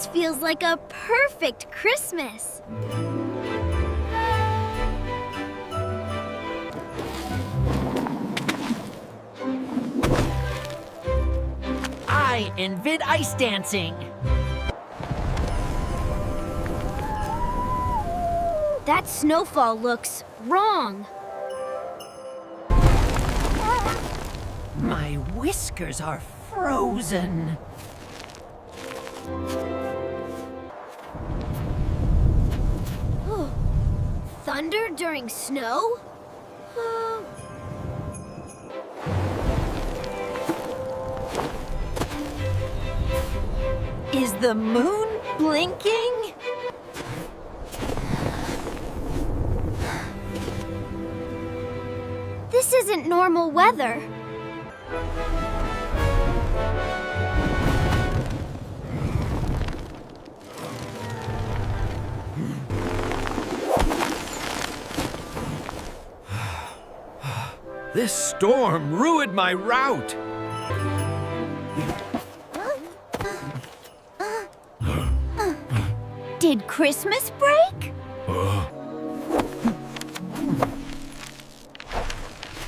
This feels like a perfect Christmas. I invent ice dancing. That snowfall looks wrong. My whiskers are frozen. Thunder during snow? Is the moon blinking? This isn't normal weather. This storm ruined my route. Did Christmas break?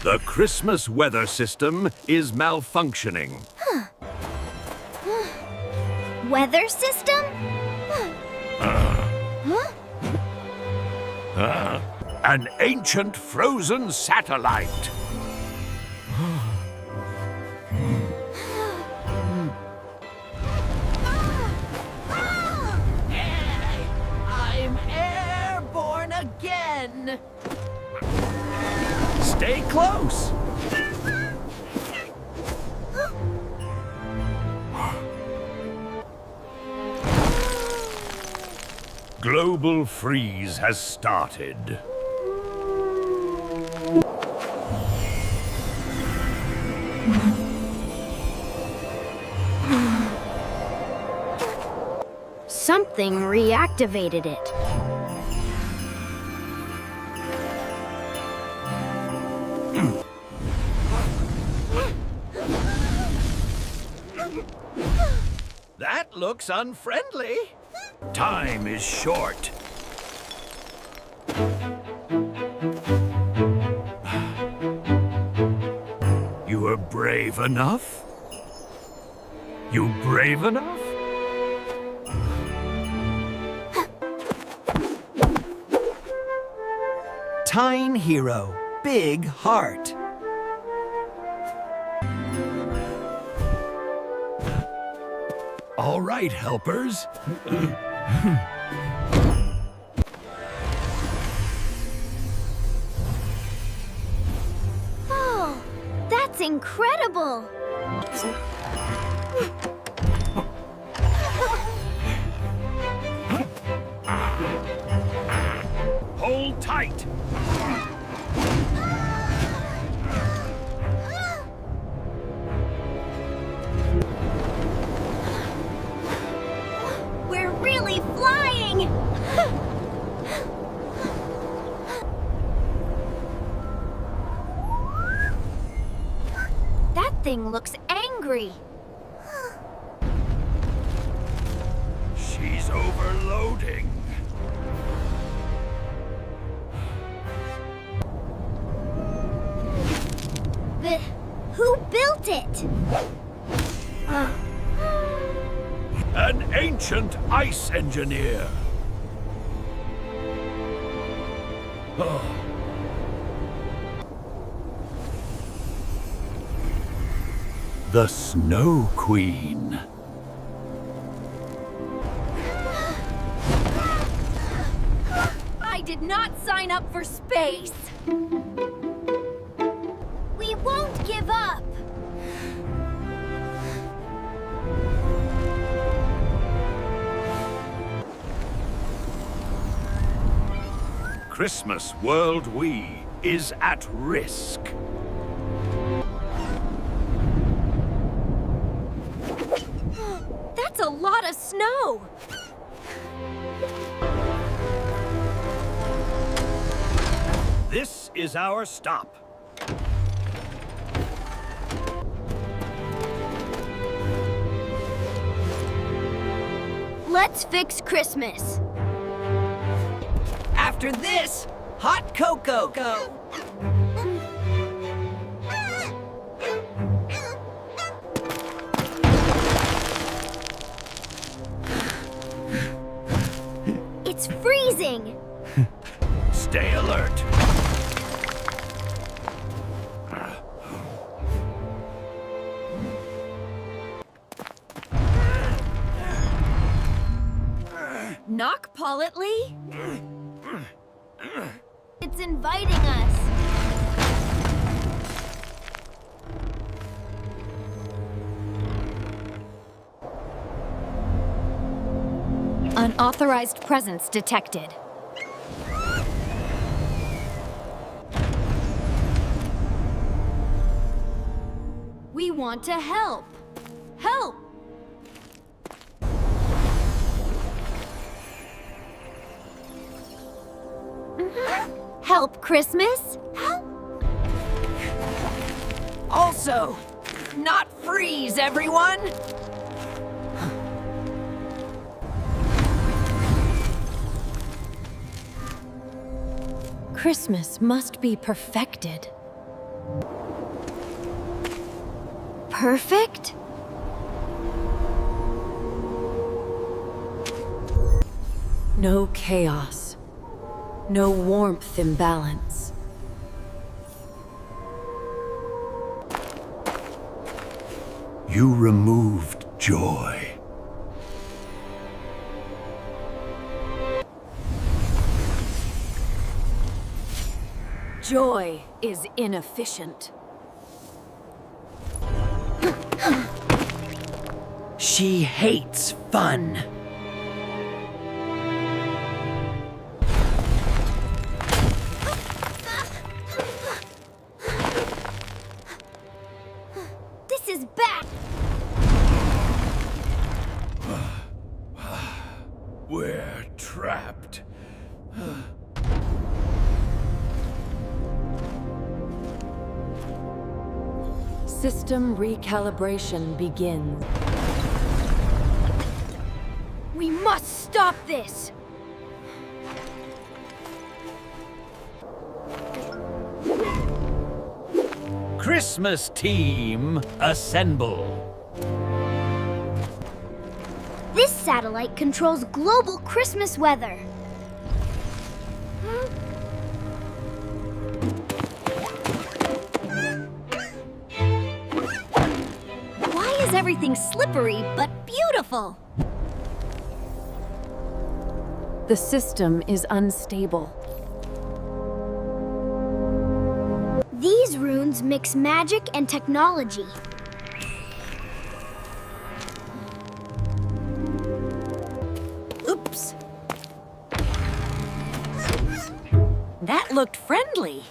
The Christmas weather system is malfunctioning. Weather system? An ancient frozen satellite. I'm airborne again. Stay close. Global freeze has started. Something reactivated it. That looks unfriendly. Time is short. You were brave enough? You brave enough? Tine hero, big heart. All right, helpers. Oh, that's incredible! Hold tight. We're really flying! That thing looks angry. She's overloading. Who built it? An ancient ice engineer. Oh. The Snow Queen. I did not sign up for space. We won't give up. Christmas World Wii is at risk. That's a lot of snow. This is our stop. Let's fix Christmas. After this, hot cocoa. It's freezing. Stay alert. Knock politely? It's inviting us. Unauthorized presence detected. We want to help. Help! Help, Christmas? Help! Also, not freeze, everyone! Christmas must be perfected. Perfect? No chaos. No warmth imbalance. You removed joy. Joy is inefficient. She hates fun. This is bad. We're trapped. System recalibration begins. We must stop this! Christmas team, assemble. This satellite controls global Christmas weather. Why is everything slippery but beautiful? The system is unstable. These runes mix magic and technology. Oops. That looked friendly.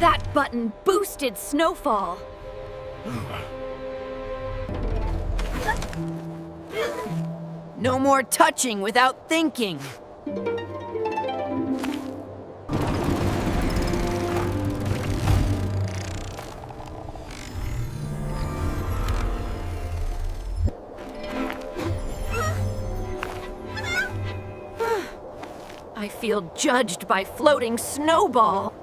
That button boosted snowfall. No more touching without thinking. I feel judged by floating snowball.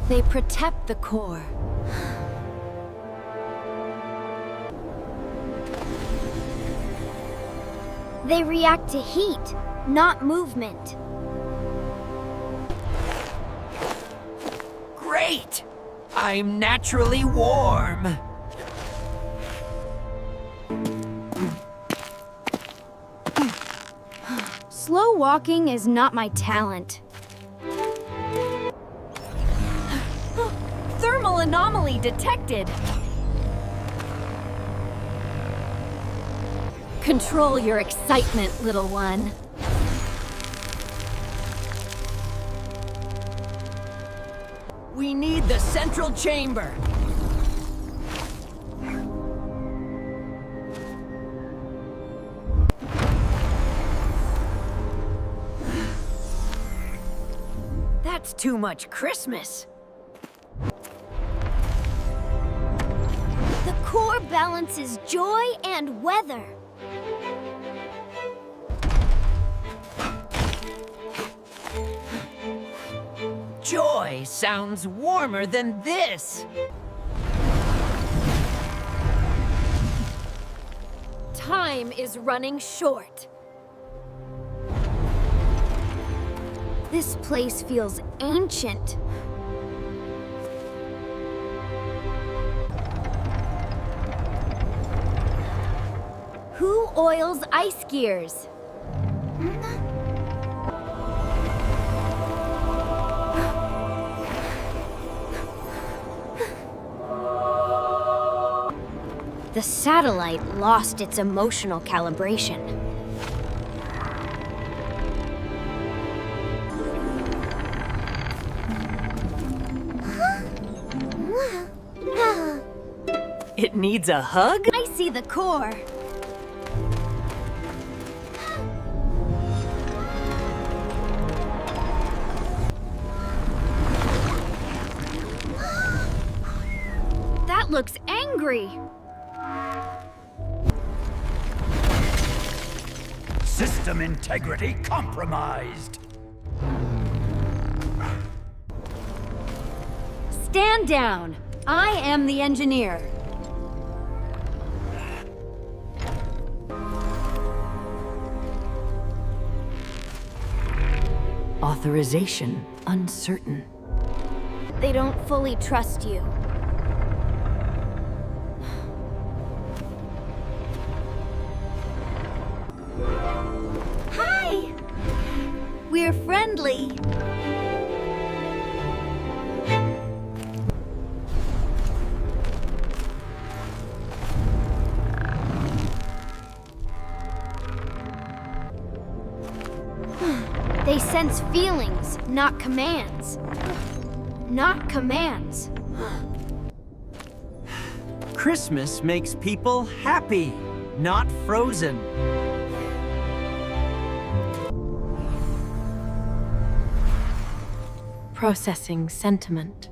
They protect the core. They react to heat, not movement. Great! I'm naturally warm. Slow walking is not my talent. Thermal anomaly detected. Control your excitement, little one. We need the central chamber. That's too much Christmas. balances joy and weather. Joy sounds warmer than this. Time is running short. This place feels ancient. Who oils ice gears? The satellite lost its emotional calibration. It needs a hug? I see the core. That looks angry. System integrity compromised. Stand down. I am the engineer. Authorization uncertain. They don't fully trust you. Hi! We're friendly. They sense feelings, not commands. Not commands. Christmas makes people happy, not frozen. Processing sentiment.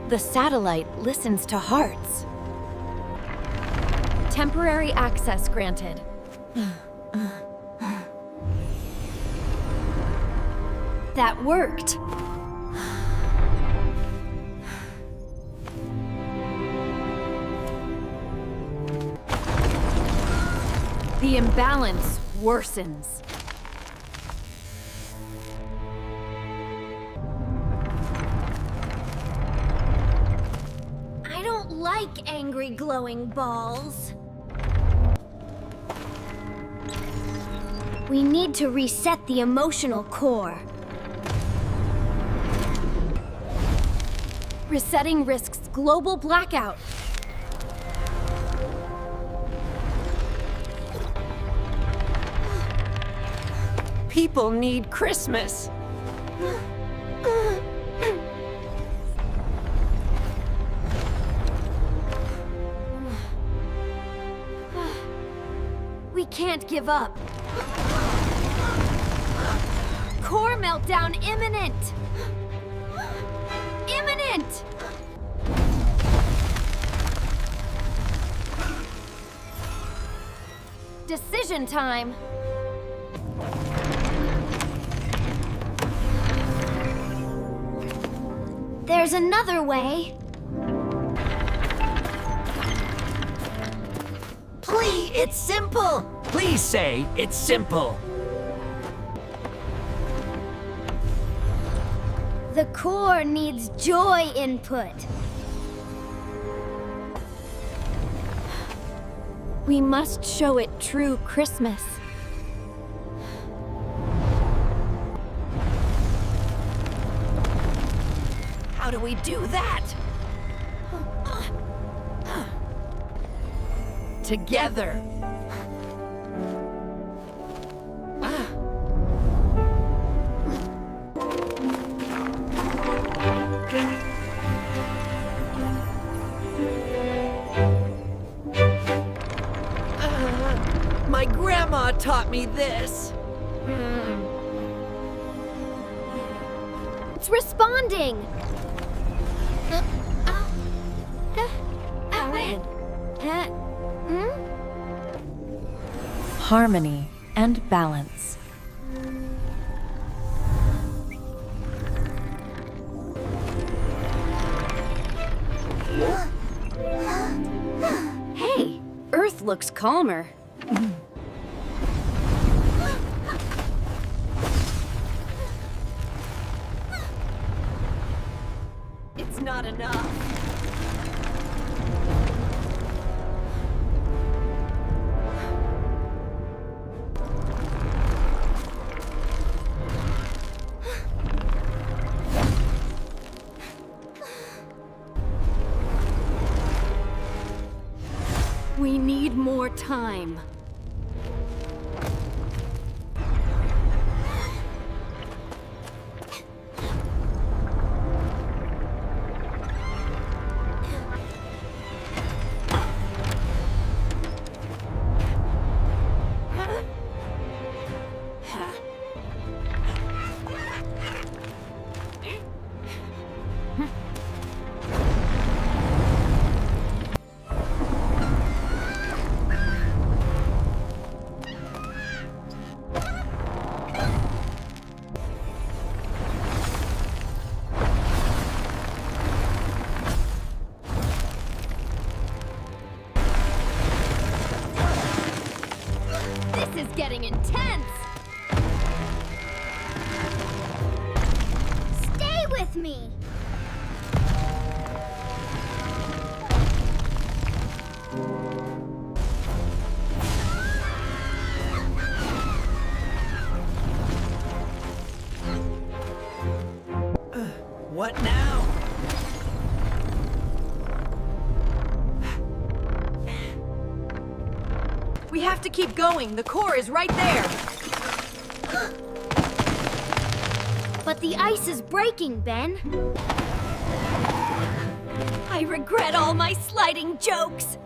The satellite listens to hearts. Temporary access granted. That worked. The imbalance worsens. I don't like angry glowing balls. We need to reset the emotional core. Resetting risks global blackout. People need Christmas. We can't give up. Core meltdown imminent! Imminent! Decision time! There's another way. Please, it's simple. Please say it's simple. The core needs joy input. We must show it true Christmas. How do we do that? Together. My grandma taught me this. It's responding! Harmony and balance. Hey, Earth looks calmer. It's not enough. We need more time. This is getting intense! Stay with me! What now? We have to keep going. The core is right there. But the ice is breaking, Ben. I regret all my sliding jokes.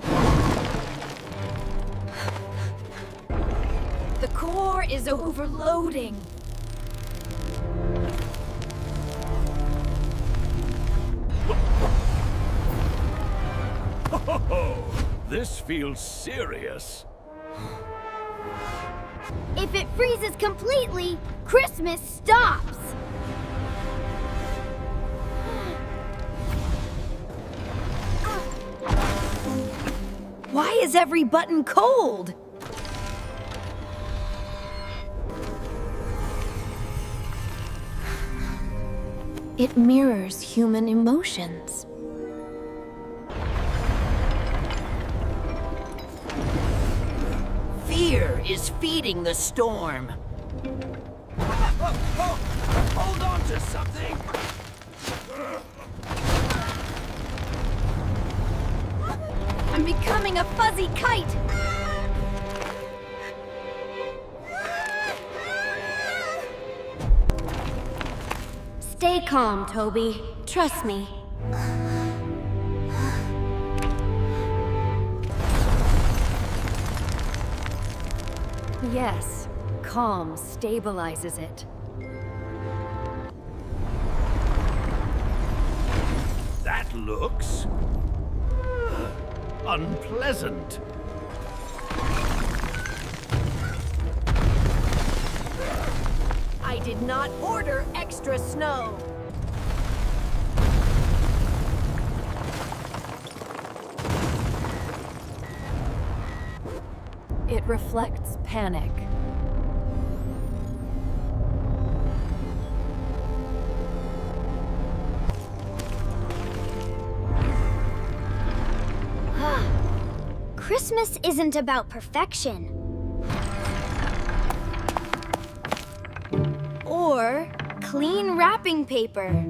The core is overloading. This feels serious. If it freezes completely, Christmas stops. Why is every button cold? It mirrors human emotions. Fear is feeding the storm. Hold on to something! I'm becoming a fuzzy kite. Stay calm, Toby. Trust me. Yes, calm stabilizes it. That looks... unpleasant. I did not order extra snow. It reflects panic. Christmas isn't about perfection. Or clean wrapping paper.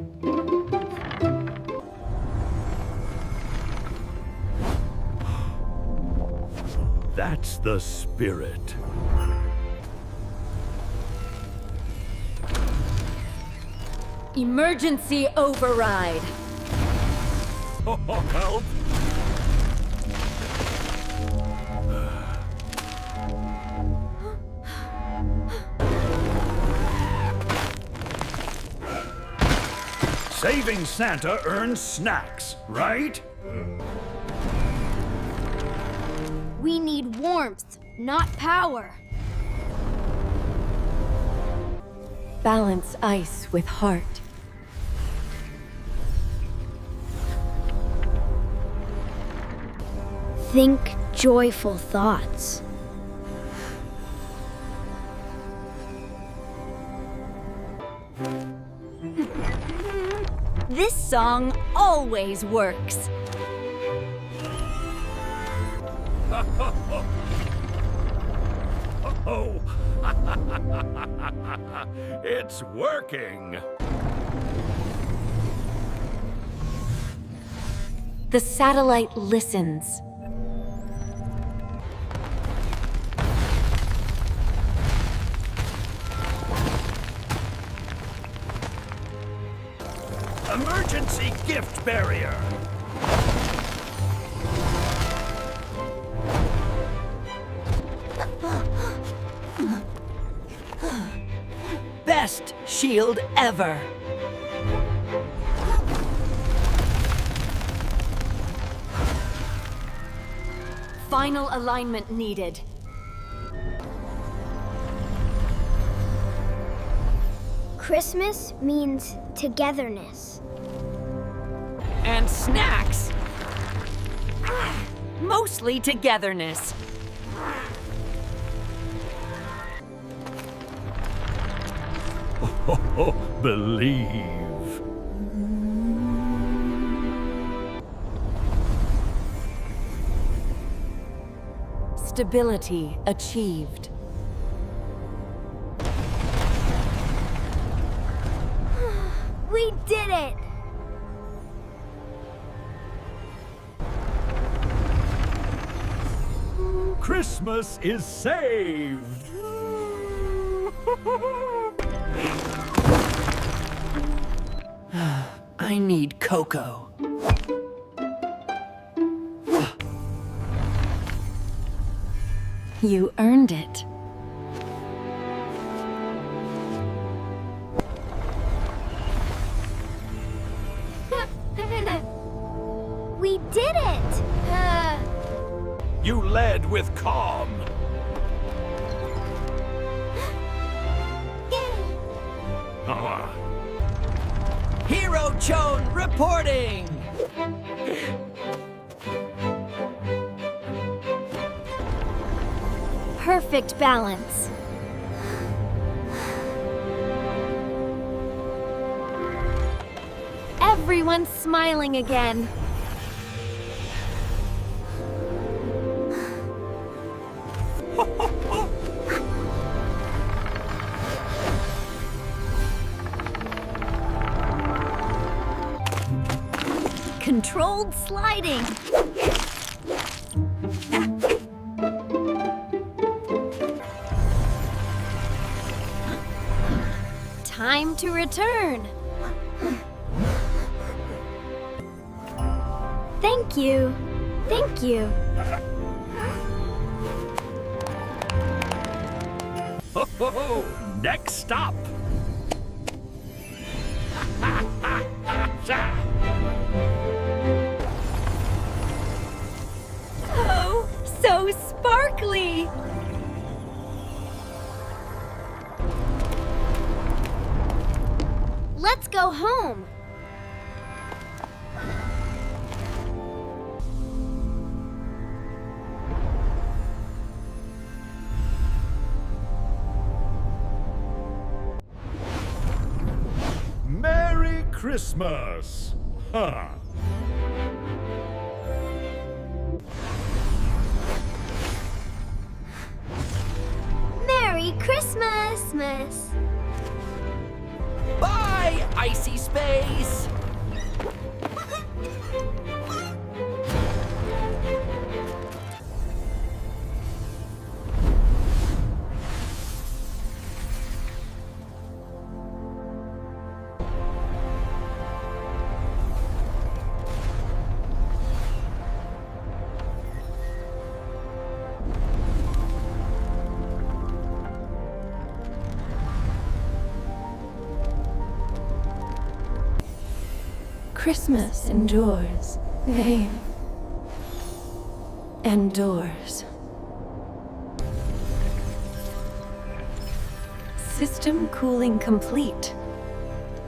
That's the spirit. Emergency override. Help! Saving Santa earns snacks, right? We need warmth, not power. Balance ice with heart. Think joyful thoughts. This song always works. Oh, it's working. The satellite listens. Emergency gift barrier. Best shield ever. Final alignment needed. Christmas means togetherness. And snacks. Mostly togetherness. Oh, believe. Stability achieved. We did it! Christmas is saved. I need cocoa. You earned it. We did it! You led with calm. Ah, Hero Chone reporting. Perfect balance. Everyone's smiling again. Controlled sliding. Time to return. Thank you. Thank you. ho, ho, ho. Next stop. Oh, so sparkly! Let's go home. Merry Christmas. Huh. Merry Christmas, Miss. Bye, icy space. Christmas endures. Vain. Endures. System cooling complete.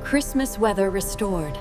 Christmas weather restored.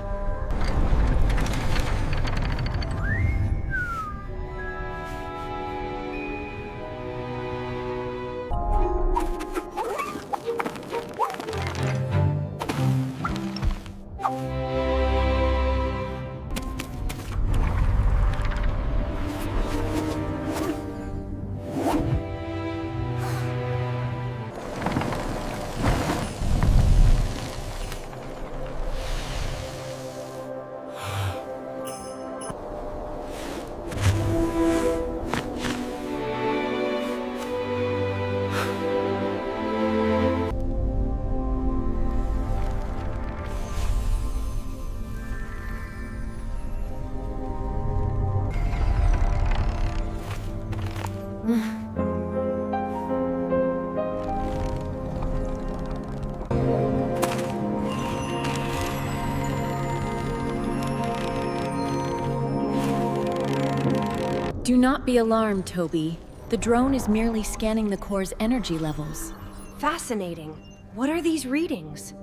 Do not be alarmed, Toby. The drone is merely scanning the core's energy levels. Fascinating. What are these readings?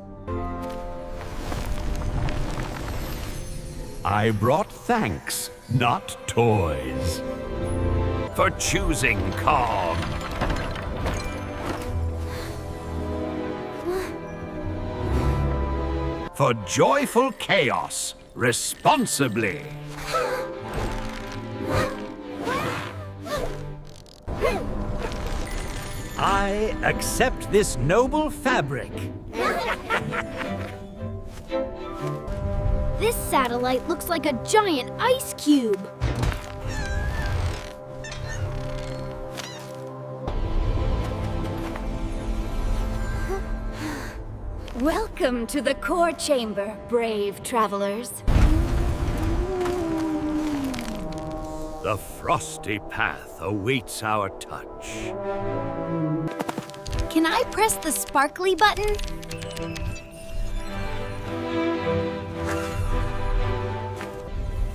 I brought thanks, not toys. For choosing calm. For joyful chaos, responsibly. I accept this noble fabric. This satellite looks like a giant ice cube. Welcome to the core chamber, brave travelers. The frosty path awaits our touch. Can I press the sparkly button?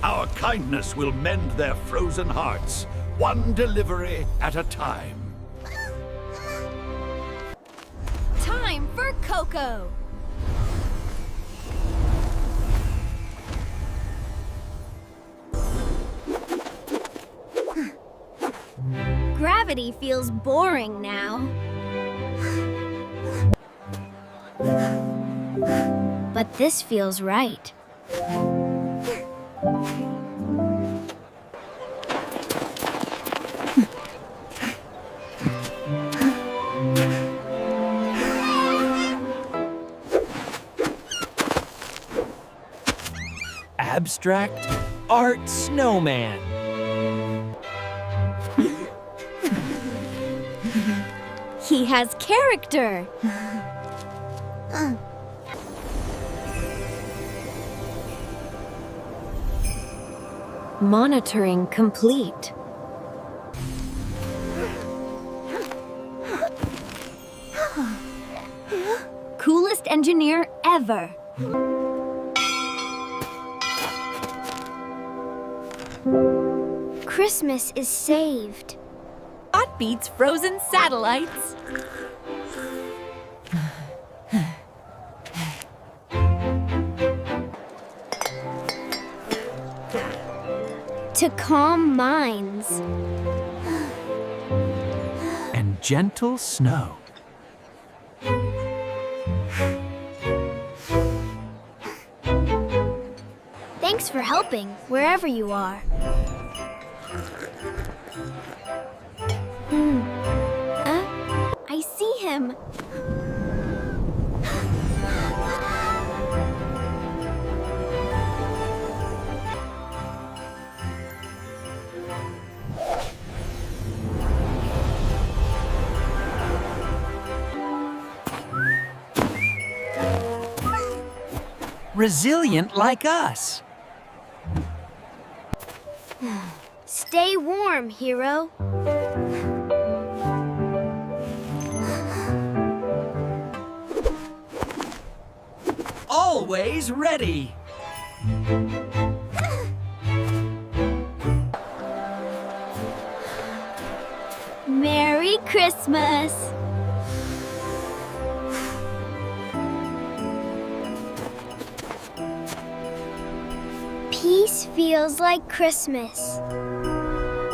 Our kindness will mend their frozen hearts, one delivery at a time. Time for Coco. Gravity feels boring now. But this feels right. Abstract art snowman. He has character. Monitoring complete. Coolest engineer ever. Christmas is saved. That beats frozen satellites. To calm minds. And gentle snow. Thanks for helping, wherever you are. I see him. Resilient like us. Stay warm, hero. Always ready. Merry Christmas! Peace feels like Christmas.